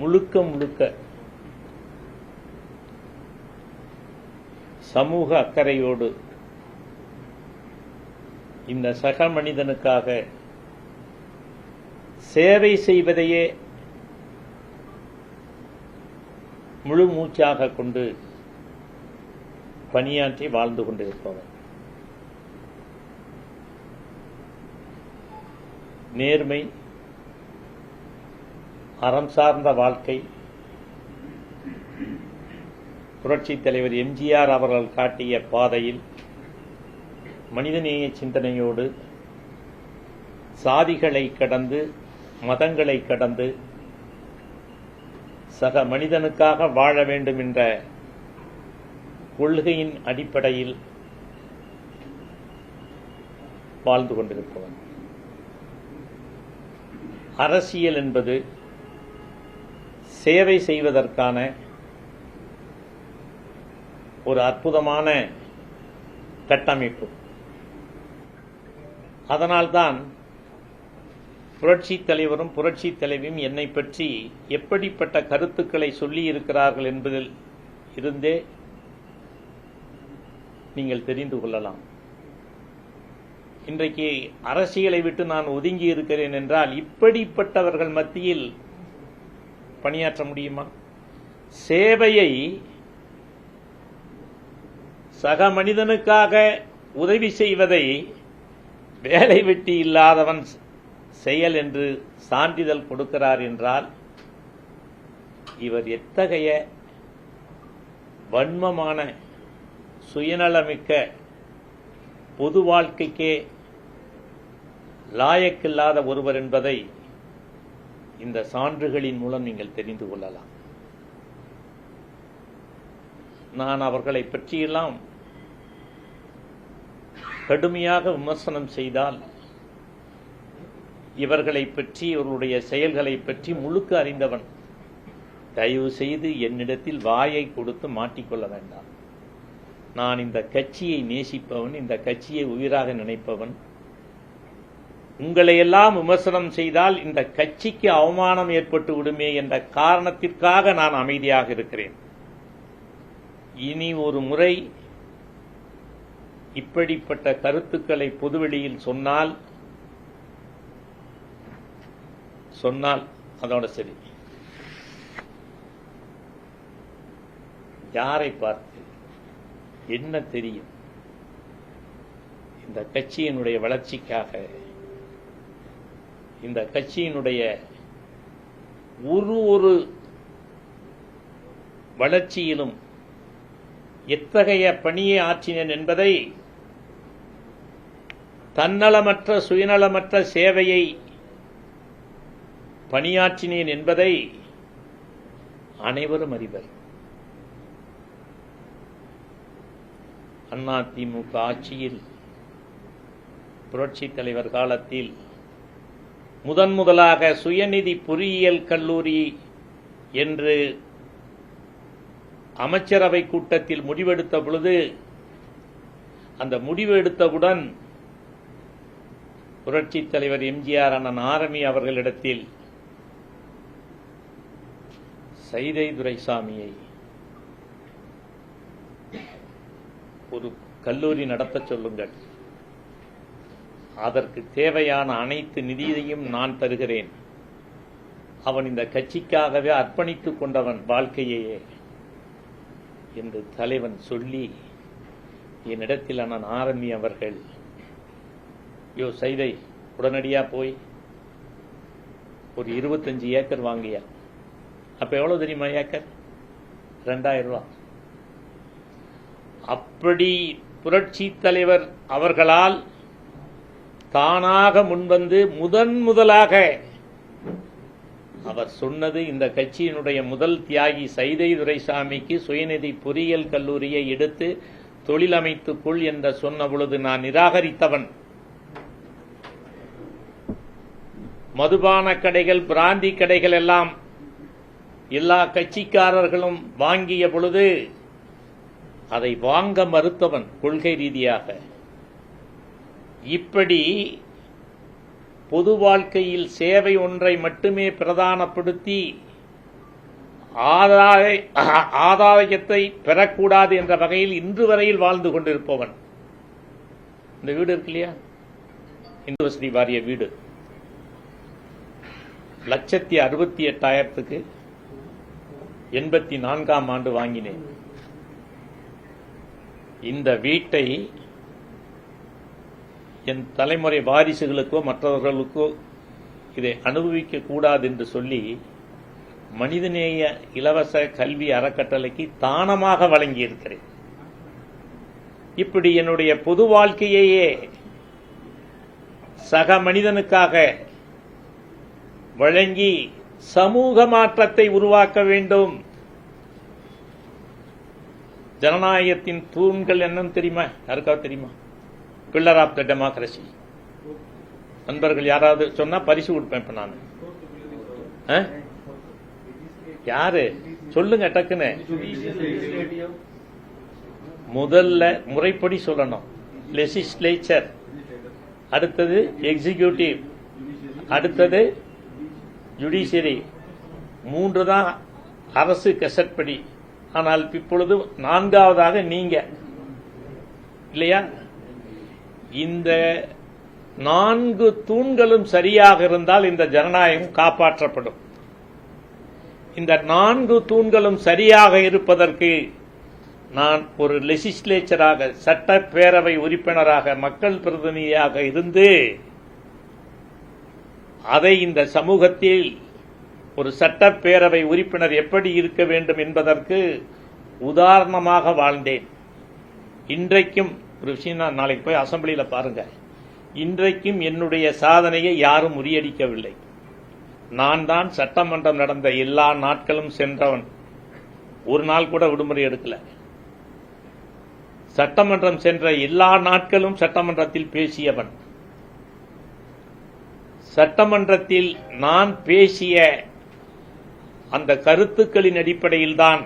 முழுக்க முழுக்க சமூக அக்கறையோடு இந்த சக மனிதனுக்காக சேவை செய்வதையே முழு மூச்சாக கொண்டு பணியாற்றி வாழ்ந்து கொண்டிருப்பவர். நேர்மை, அறம் சார்ந்த வாழ்க்கை புரட்சித் தலைவர் எம்ஜிஆர் அவர்கள் காட்டிய பாதையில் மனிதநேய சிந்தனையோடு சாதிகளை கடந்து மதங்களை கடந்து சக மனிதனுக்காக வாழ வேண்டும் என்ற கொள்கையின் அடிப்படையில் வாழ்ந்து கொண்டிருப்பவன். அரசியல் என்பது சேவை செய்வதற்கான ஒரு அற்புதமான கட்டமைப்பு. அதனால்தான் புரட்சித் தலைவரும் புரட்சித் தலைவியும் என்னை பற்றி எப்படிப்பட்ட கருத்துக்களை சொல்லி இருக்கிறார்கள் என்பதில் இருந்தே நீங்கள் தெரிந்து கொள்ளலாம். இன்றைக்கு அரசியலை விட்டு நான் ஒதுங்கி இருக்கிறேன் என்றால் இப்படிப்பட்டவர்கள் மத்தியில் பணியாற்ற முடியுமா? சேவையை சக மனிதனுக்காக உதவி செய்வதை வேலை வெட்டி இல்லாதவன் செயல் என்று சான்றிதழ் கொடுக்கிறார் என்றால் இவர் எத்தகைய வன்மமான சுயநலமிக்க பொது வாழ்க்கைக்கே லாயக்கில்லாத ஒருவர் என்பதை இந்த சான்றுகளின் மூலம் நீங்கள் தெரிந்து கொள்ளலாம். நான் அவர்களை பற்றியெல்லாம் கடுமையாக விமர்சனம் செய்தால் இவர்களை பற்றி இவர்களுடைய செயல்களை பற்றி முழுக்க அறிந்தவன். தயவு செய்து என்னிடத்தில் வாயை கொடுத்து மாட்டிக்கொள்ள வேண்டாம். நான் இந்த கட்சியை நேசிப்பவன், இந்த கட்சியை உயிராக நினைப்பவன். உங்களை எல்லாம் விமர்சனம் செய்தால் இந்த கட்சிக்கு அவமானம் ஏற்பட்டு விடுமே என்ற காரணத்திற்காக நான் அமைதியாக இருக்கிறேன். இனி ஒரு முறை இப்படிப்பட்ட கருத்துக்களை பொதுவெளியில் சொன்னால் அதோட சரி. யாரை பார்த்து என்ன தெரியும்? இந்த கட்சியினுடைய வளர்ச்சிக்காக, இந்த கட்சியினுடைய ஒரு வளர்ச்சியிலும் எத்தகைய பணியை ஆற்றினேன் என்பதை, தன்னலமற்ற சுயநலமற்ற சேவையை பணியாற்றினேன் என்பதை அனைவரும் அறிவர். அதிமுக ஆட்சியில் புரட்சித் தலைவர் காலத்தில் முதலாக சுயநிதி பொறியியல் கல்லூரி என்று அமைச்சரவை கூட்டத்தில் முடிவெடுத்த பொழுது, அந்த முடிவு எடுத்தவுடன் புரட்சித் தலைவர் எம்ஜிஆர் அண்ணன் ஆரமி அவர்களிடத்தில் சைதை துரைசாமியை ஒரு கல்லூரி நடத்த சொல்லுங்கள், அதற்கு தேவையான அனைத்து நிதியையும் நான் தருகிறேன், அவன் இந்த கட்சிக்காகவே அர்ப்பணித்துக் கொண்டவன் வாழ்க்கையே என்று தலைவன் சொல்லி, என்னிடத்தில் அண்ணன் ஆரம்பி அவர்கள், சைதை உடனடியா போய் ஒரு 25 ஏக்கர் வாங்கியா. அப்ப எவ்வளவு தெரியுமா ஏக்கர்? 2000 ரூபாய். அப்படி புரட்சி தலைவர் அவர்களால் தானாக முன்வந்து முதலாக அவர் சொன்னது, இந்த கட்சியினுடைய முதல் தியாகி சைதை துரைசாமிக்கு சுயநிதி பொறியியல் கல்லூரியை எடுத்து தொழில் அமைத்துக் கொள் என்று சொன்ன பொழுது நான் நிராகரித்தவன். மதுபான கடைகள், பிராந்தி கடைகள் எல்லாம் எல்லா கட்சிக்காரர்களும் வாங்கிய பொழுது அதை வாங்க மறுத்தவன் கொள்கை ரீதியாக. இப்படி பொது வாழ்க்கையில் சேவை ஒன்றை மட்டுமே பிரதானப்படுத்தி ஆதாயத்தை பெறக்கூடாது என்ற வகையில் இன்று வரையில் வாழ்ந்து கொண்டிருப்பவன். இந்த வீடு இருக்கு இல்லையா, இந்து வசதி வாரிய வீடு, 1,68,000க்கு 84ஆம் ஆண்டு வாங்கினேன். இந்த வீட்டை என் தலைமுறை வாரிசுகளுக்கோ மற்றவர்களுக்கோ இதை அனுபவிக்க கூடாது என்று சொல்லி மனிதநேய இலவச கல்வி அறக்கட்டளைக்கு தானமாக வழங்கியிருக்கிறேன். இப்படி என்னுடைய பொது வாழ்க்கையையே சக மனிதனுக்காக வழங்கி சமூக மாற்றத்தை உருவாக்க வேண்டும். ஜனநாயகத்தின் தூண்கள் என்னன்னு தெரியுமா? யாருக்காவது தெரியுமா? Pillar of the democracy. நண்பர்கள் யாராவது சொன்னா பரிசு கொடுப்பேன். இப்ப நான் யாரு சொல்லுங்க டக்குன்னு. முதல்ல முறைப்படி சொல்லணும். லெஜிஸ்லேச்சர், அடுத்தது எக்ஸிகியூட்டிவ், அடுத்தது ஜுடிஷியரி. 3 தான் அரசு கெசட் படி. ஆனால் இப்பொழுது 4ஆவதாக நீங்க இல்லையா? இந்த 4 தூண்களும் சரியாக இருந்தால் இந்த ஜனநாயகம் காப்பாற்றப்படும். இந்த 4 தூண்களும் சரியாக இருப்பதற்கு நான் ஒரு லெஜிஸ்லேச்சராக, சட்டப்பேரவை உறுப்பினராக, மக்கள் பிரதிநிதியாக இருந்து அதை இந்த சமூகத்தில் ஒரு சட்டப்பேரவை உறுப்பினர் எப்படி இருக்க வேண்டும் என்பதற்கு உதாரணமாக வாழ்ந்தேன். இன்றைக்கும் ஒரு விஷயம், நான் நாளைக்கு போய் அசம்பிளியில் பாருங்க, இன்றைக்கும் என்னுடைய சாதனையை யாரும் முறியடிக்கவில்லை. நான் தான் சட்டமன்றம் நடந்த எல்லா நாட்களும் சென்றவன். ஒரு நாள் கூட விடுமுறை எடுக்கல. சட்டமன்றம் சென்ற எல்லா நாட்களும் சட்டமன்றத்தில் பேசியவன். சட்டமன்றத்தில் நான் பேசிய அந்த கருத்துக்களின் அடிப்படையில் தான்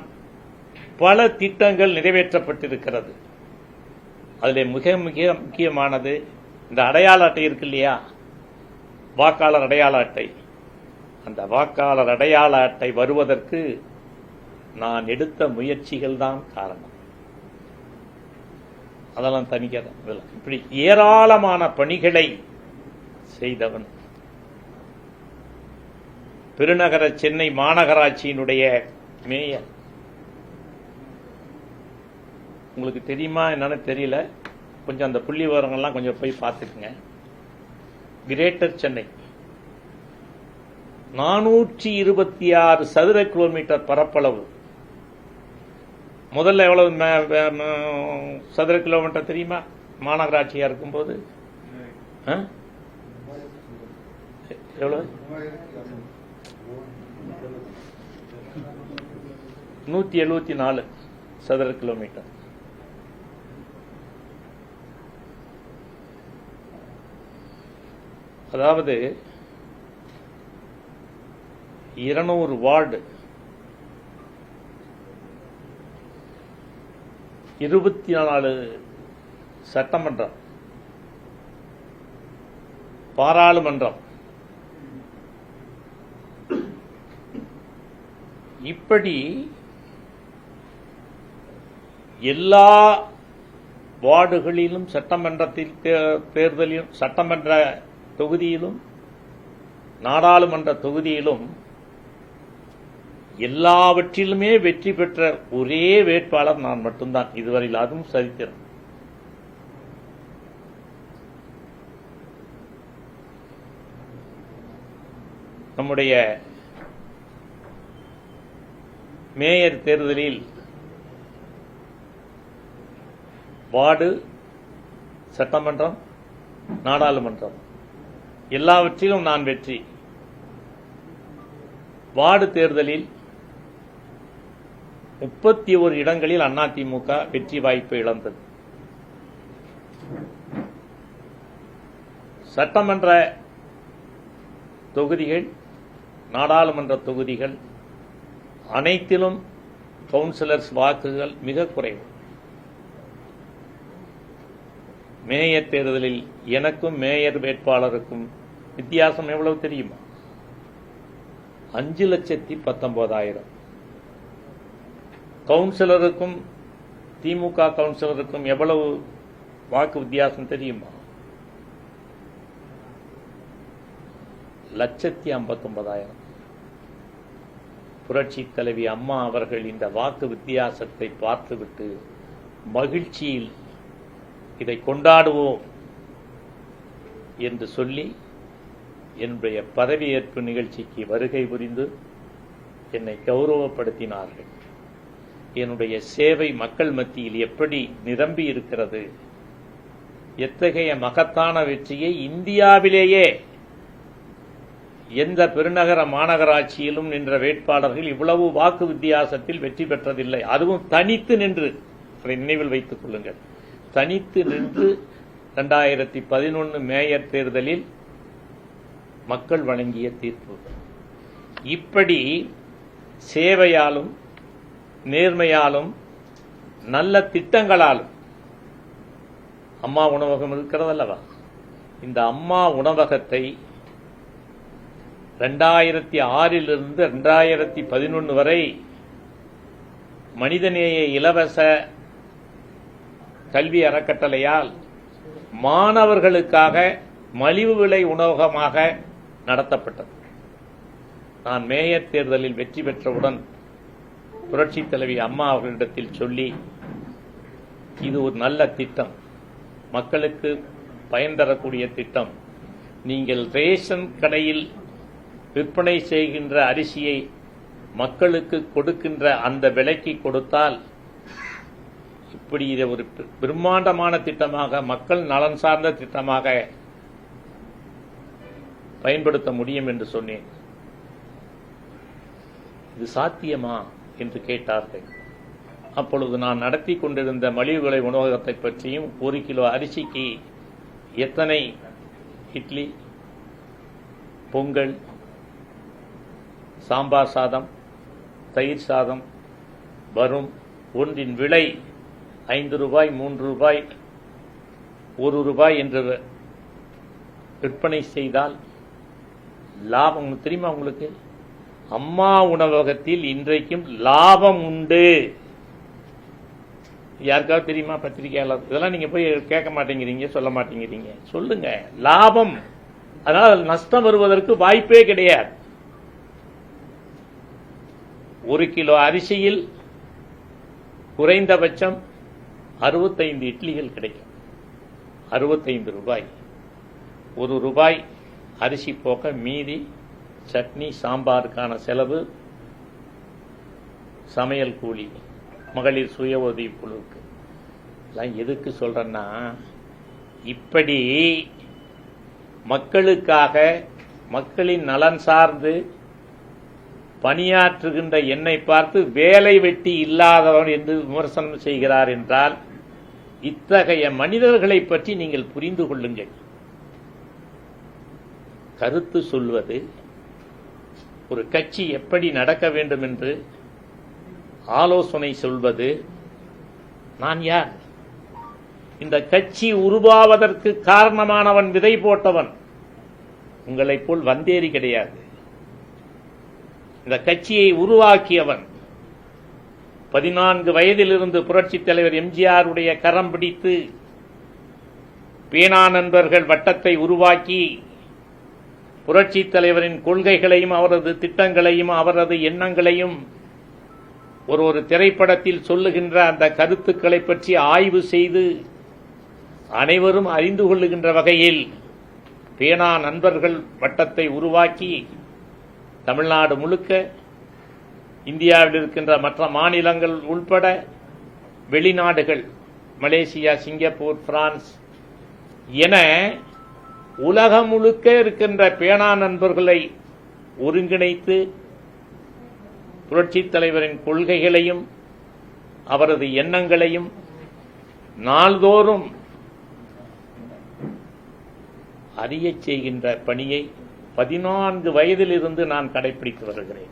பல திட்டங்கள் நிறைவேற்றப்பட்டிருக்கிறது. அதில் மிக மிக முக்கியமானது இந்த அடையாள அட்டை இருக்கு இல்லையா, வாக்காளர் அடையாள அட்டை. அந்த வாக்காளர் அடையாள அட்டை வருவதற்கு நான் எடுத்த முயற்சிகள் தான் காரணம். அதெல்லாம் தனிக்காத. இப்படி ஏராளமான பணிகளை செய்தவன். பெருநகர சென்னை மாநகராட்சியினுடைய மேயர். உங்களுக்கு தெரியுமா என்னன்னு தெரியல, கொஞ்சம் அந்த புள்ளி விவரங்கள்லாம் கொஞ்சம் போய் பார்த்துக்குங்க. கிரேட்டர் சென்னை 426 சதுர கிலோமீட்டர் பரப்பளவு. முதல்ல எவ்வளவு சதுர கிலோமீட்டர் தெரியுமா மாநகராட்சியா இருக்கும்போது? எவ்வளவு? 174 சதுர கிலோமீட்டர். அதாவது 200 வார்டு, 24 சட்டமன்றம், பாராளுமன்றம், இப்படி எல்லா வார்டுகளிலும் சட்டமன்றத்தில் தேர்தலிலும், சட்டமன்ற தொகுதியிலும், நாடாளுமன்ற தொகுதியிலும் எல்லாவற்றிலுமே வெற்றி பெற்ற ஒரே வேட்பாளர் நான் மட்டும்தான் இதுவரையில். அதுவும் சரித்திரம். நம்முடைய மேயர் தேர்தலில் வார்டு, சட்டமன்றம், நாடாளுமன்றம் எல்லாவற்றிலும் நான் வெற்றி. வார்டு தேர்தலில் 31 இடங்களில் அதிமுக வெற்றி வாய்ப்பு இழந்தது. சட்டமன்ற தொகுதிகள், நாடாளுமன்ற தொகுதிகள் அனைத்திலும் கவுன்சிலர்ஸ் வாக்குகள் மிக குறைவு. மேயர் தேர்தலில் எனக்கும் மேயர் வேட்பாளருக்கும் வித்தியாசம் எவ்வளவு தெரியுமா? 5,19,000. கவுன்சிலருக்கும் திமுக கவுன்சிலருக்கும் எவ்வளவு வாக்கு வித்தியாசம் தெரியுமா? 1,59,000. புரட்சி தலைவி அம்மா அவர்கள் இந்த வாக்கு வித்தியாசத்தை பார்த்துவிட்டு மகிழ்ச்சியில் இதை கொண்டாடுவோம் என்று சொல்லி என்னுடைய பதவியேற்பு நிகழ்ச்சிக்கு வருகை புரிந்து என்னை கௌரவப்படுத்தினார்கள். என்னுடைய சேவை மக்கள் மத்தியில் எப்படி நிரம்பி இருக்கிறது, எத்தகைய மகத்தான வெற்றியை இந்தியாவிலேயே எந்த பெருநகர மாநகராட்சியிலும் நின்ற வேட்பாளர்கள் இவ்வளவு வாக்கு வித்தியாசத்தில் வெற்றி பெற்றதில்லை. அதுவும் தனித்து நின்று, அதை நினைவில் வைத்துக் கொள்ளுங்கள், தனித்து நின்று 2011 மேயர் தேர்தலில் மக்கள் வழங்கிய தீர்ப்பு. இப்படி சேவையாலும் நேர்மையாலும் நல்ல திட்டங்களாலும் அம்மா உணவகம் இருக்கிறதல்லவா, இந்த அம்மா உணவகத்தை 2006 2011 வரை மனிதநேய இலவச கல்வி அறக்கட்டளையால் மாணவர்களுக்காக மலிவு விலை உணவகமாக நடத்தப்பட்டது. நான் மேயர் தேர்தலில் வெற்றி பெற்றவுடன் புரட்சி தலைவி அம்மா அவர்களிடத்தில் சொல்லி, இது ஒரு நல்ல திட்டம், மக்களுக்கு பயன் தரக்கூடிய திட்டம், நீங்கள் ரேஷன் கடையில் விற்பனை செய்கின்ற அரிசியை மக்களுக்கு கொடுக்கின்ற அந்த விலைக்கு கொடுத்தால் இப்படி இதை ஒரு பிரம்மாண்டமான திட்டமாக, மக்கள் நலன் சார்ந்த திட்டமாக பயன்படுத்த முடியும் என்று சொன்னேன். இது சாத்தியமா என்று கேட்டார்கள். அப்பொழுது நான் நடத்தி கொண்டிருந்த மலிவு விலை உணவகத்தை பற்றியும், 1 கிலோ அரிசிக்கு எத்தனை இட்லி, பொங்கல், சாம்பார் சாதம், தயிர் சாதம் வரும், ஒன்றின் விலை 5 ரூபாய், 3 ரூபாய், 1 ரூபாய் என்று விற்பனை செய்தால் லாபம் தெரியுமா உங்களுக்கு? அம்மா உணவகத்தில் இன்றைக்கும் லாபம் உண்டு. யாருக்காவது தெரியுமா? பத்திரிகையாளர், இதெல்லாம் நீங்க போய் கேட்க மாட்டேங்கிறீங்க, சொல்ல மாட்டேங்கிறீங்க, சொல்லுங்க. லாபம், அதனால் நஷ்டம் வருவதற்கு வாய்ப்பே கிடையாது. 1 கிலோ அரிசியில் குறைந்தபட்சம் 65 இட்லிகள் கிடைக்கும். 65 ரூபாய். 1 ரூபாய் அரிசி போக மீதி சட்னி சாம்பாருக்கான செலவு, சமையல் கூலி, மகளிர் சுய உதவி குழுவுக்கு எல்லாம். எதுக்கு சொல்றேன்னா, இப்படி மக்களுக்காக மக்களின் நலன் சார்ந்து பணியாற்றுகின்ற என்னை பார்த்து வேலை வெட்டி இல்லாதவர் என்று விமர்சனம் செய்கிறார் என்றால், இத்தகைய மனிதர்களை பற்றி நீங்கள் புரிந்து கொள்ளுங்கள். கருத்து சொல்வது, ஒரு கட்சி எப்படி நடக்க வேண்டும் என்று ஆலோசனை சொல்வது, நான் யார்? இந்த கட்சி உருவாவதற்கு காரணமானவன், விதை போட்டவன். உங்களைப் போல் வந்தேறி கிடையாது. இந்த கட்சியை உருவாக்கியவன் 14 வயதிலிருந்து புரட்சித் தலைவர் எம்ஜிஆருடைய கரம் பிடித்து பேனா நண்பர்கள் வட்டத்தை உருவாக்கி புரட்சித் தலைவரின் கொள்கைகளையும் அவரது திட்டங்களையும் அவரது எண்ணங்களையும் ஒரு திரைப்படத்தில் சொல்லுகின்ற அந்த கருத்துக்களை பற்றி ஆய்வு செய்து அனைவரும் அறிந்து கொள்ளுகின்ற வகையில் பேனா நண்பர்கள் வட்டத்தை உருவாக்கி தமிழ்நாடு முழுக்க, இந்தியாவில் இருக்கின்ற மற்ற மாநிலங்கள் உள்பட வெளிநாடுகள், மலேசியா, சிங்கப்பூர், பிரான்ஸ் என உலகம் முழுக்க இருக்கின்ற பேனா நண்பர்களை ஒருங்கிணைத்து புரட்சித் தலைவரின் கொள்கைகளையும் அவரது எண்ணங்களையும் நாள்தோறும் அறியச் செய்கின்ற பணியை 14 வயதிலிருந்து நான் கடைபிடித்து வருகிறேன்.